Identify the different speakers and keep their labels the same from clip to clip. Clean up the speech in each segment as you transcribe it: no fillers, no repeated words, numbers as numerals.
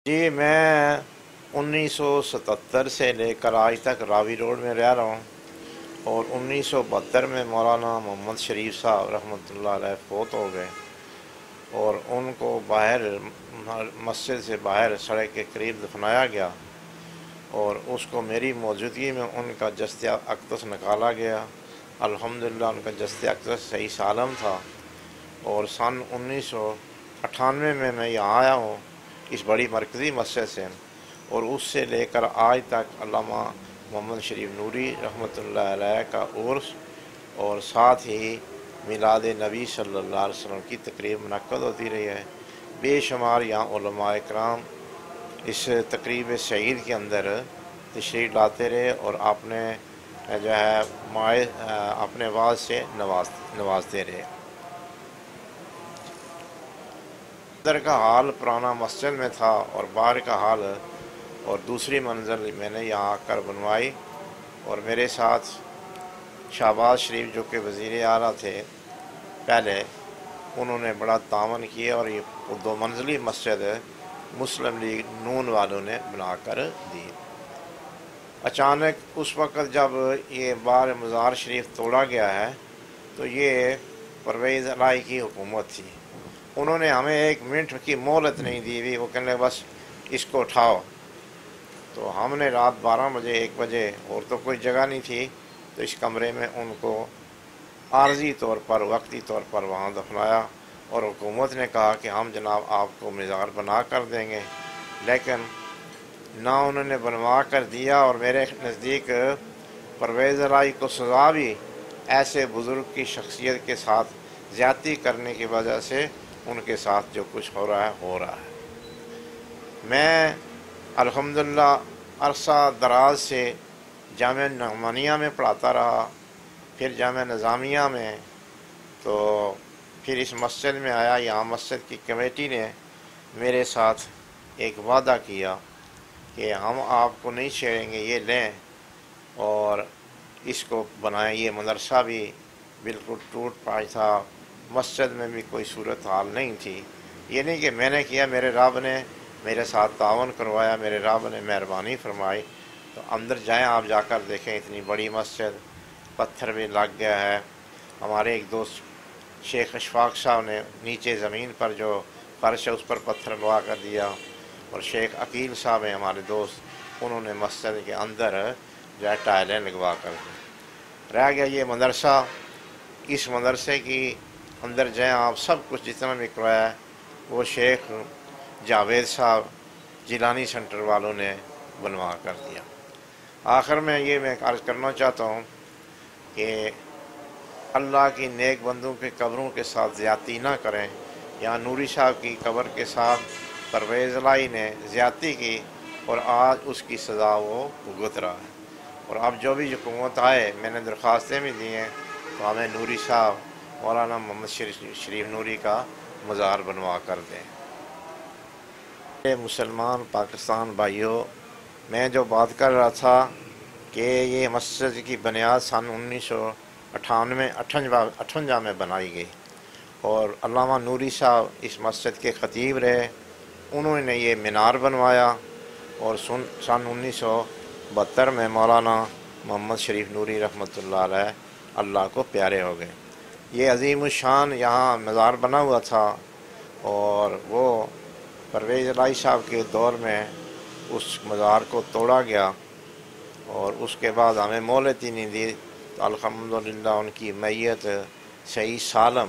Speaker 1: جی میں 1977 سے لے کر آج تک راوی روڈ میں رہ رہا ہوں، اور 1972 میں مولانا محمد شریف صاحب رحمۃ اللہ علیہ فوت ہو گئے، اور ان کو باہر مسجد سے باہر سڑک کے قریب دفنایا گیا، اور اس کو میری موجودگی میں ان کا جسد اقدس نکالا گیا۔ الحمدللہ ان کا جسد اقدس صحیح سالم تھا، اور سن 1998 میں یہاں آیا ہوں اس بڑی مرکزی مسجد سے، اور اس سے لے کر آج تک علامہ محمد شریف نوری رحمۃ اللہ علیہ کا عرس اور ساتھ ہی میلاد نبی صلی اللہ علیہ وسلم کی تقریب منعقد ہوتی رہی ہے۔ بے شمار یہاں علماء کرام اس تقریب سعید کے اندر تشریف لاتے رہے اور اپنے جو ہے اپنے واعظ سے نوازتے رہے۔ اندر کا حال پرانا مسجد میں تھا، اور باہر کا حال اور دوسری منزل میں نے یہاں آ کر بنوائی، اور میرے ساتھ شہباز شریف جو کہ وزیر اعلیٰ تھے پہلے، انہوں نے بڑا تعاون کیا، اور یہ 2 منزلی مسجد مسلم لیگ نون والوں نے بنا کر دی۔ اچانک اس وقت جب یہ بار مزار شریف توڑا گیا ہے تو یہ پرویز الہی کی حکومت تھی، انہوں نے ہمیں 1 منٹ کی مہلت نہیں دی ہوئی، وہ کہنے لگے بس اس کو اٹھاؤ۔ تو ہم نے رات 12 بجے 1 بجے، اور تو کوئی جگہ نہیں تھی، تو اس کمرے میں ان کو عارضی طور پر وقتی طور پر وہاں دفنایا، اور حکومت نے کہا کہ ہم جناب آپ کو مزار بنا کر دیں گے، لیکن نہ انہوں نے بنوا کر دیا، اور میرے نزدیک پرویز الہی کو سزا بھی ایسے بزرگ کی شخصیت کے ساتھ زیادتی کرنے کی وجہ سے ان کے ساتھ جو کچھ ہو رہا ہے۔ میں الحمدللہ عرصہ دراز سے جامعہ نعمانیہ میں پڑھاتا رہا، پھر جامعہ نظامیہ میں، تو پھر اس مسجد میں آیا۔ یہاں مسجد کی کمیٹی نے میرے ساتھ ایک وعدہ کیا کہ ہم آپ کو نہیں چھیڑیں گے، یہ لیں اور اس کو بنائیں۔ یہ مدرسہ بھی بالکل ٹوٹ پاٹ تھا، مسجد میں بھی کوئی صورتحال نہیں تھی۔ یہ نہیں کہ میں نے کیا، میرے رب نے میرے ساتھ تعاون کروایا، میرے رب نے مہربانی فرمائی۔ تو اندر جائیں، آپ جا کر دیکھیں، اتنی بڑی مسجد، پتھر بھی لگ گیا ہے۔ ہمارے ایک دوست شیخ اشفاق صاحب نے نیچے زمین پر جو فرش ہے اس پر پتھر لگا کر دیا، اور شیخ عقیل صاحب ہیں ہمارے دوست، انہوں نے مسجد کے اندر جو ہے ٹائلیں لگوا کر دی۔ رہ گیا یہ مدرسہ۔ اس مدرسے کی اندر جائیں آپ، سب کچھ جتنا بھی کروایا ہے وہ شیخ جاوید صاحب جیلانی سینٹر والوں نے بنوا کر دیا۔ آخر میں عرض کرنا چاہتا ہوں کہ اللہ کی نیک بندوں کے قبروں کے ساتھ زیادتی نہ کریں۔ یہاں نوری صاحب کی قبر کے ساتھ پرویز الہی نے زیادتی کی، اور آج اس کی سزا وہ بھگت رہا ہے۔ اور اب جو بھی حکومت آئے، میں نے درخواستیں بھی دی ہیں، تو ہمیں نوری صاحب مولانا محمد شریف نوری کا مزار بنوا کر دیں۔ مسلمان پاکستان بھائیوں، میں جو بات کر رہا تھا کہ یہ مسجد کی بنیاد سن 1958 میں بنائی گئی، اور علامہ نوری صاحب اس مسجد کے خطیب رہے، انہوں نے یہ مینار بنوایا، اور سن 1972 میں مولانا محمد شریف نوری رحمۃ اللہ علیہ اللہ کو پیارے ہو گئے۔ یہ عظیم الشان یہاں مزار بنا ہوا تھا، اور وہ پرویز الہی صاحب کے دور میں اس مزار کو توڑا گیا، اور اس کے بعد ہمیں مہلت ہی نہیں دی۔ تو الحمدللہ ان کی میت صحیح سالم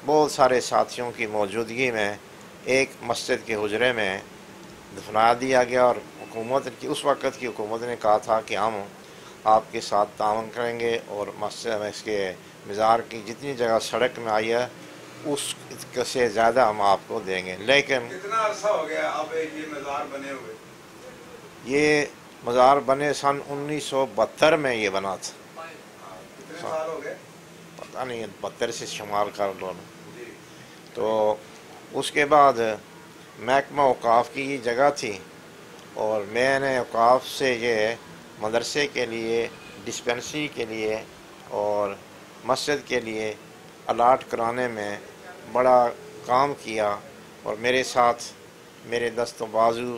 Speaker 1: بہت سارے ساتھیوں کی موجودگی میں ایک مسجد کے حجرے میں دفنا دیا گیا، اور حکومت کی اس وقت کی حکومت نے کہا تھا کہ ہم آپ کے ساتھ تعاون کریں گے، اور مسجد میں اس کے مزار کی جتنی جگہ سڑک میں آئی ہے اس سے زیادہ ہم آپ کو دیں گے۔ لیکن
Speaker 2: کتنا عرصہ ہو گیا اب یہ مزار بنے ہوئے؟
Speaker 1: یہ مزار بنے سن 1972 میں یہ بنا تھا۔
Speaker 2: کتنے سال ہو گئے؟
Speaker 1: پتہ نہیں، 72 سے شمار کر لو۔
Speaker 2: جی۔
Speaker 1: تو اس کے بعد محکمہ اوقاف کی یہ جگہ تھی، اور میں نے اوقاف سے یہ مدرسے کے لیے، ڈسپنسری کے لیے اور مسجد کے لیے الاٹ کرانے میں بڑا کام کیا، اور میرے ساتھ میرے دست و بازو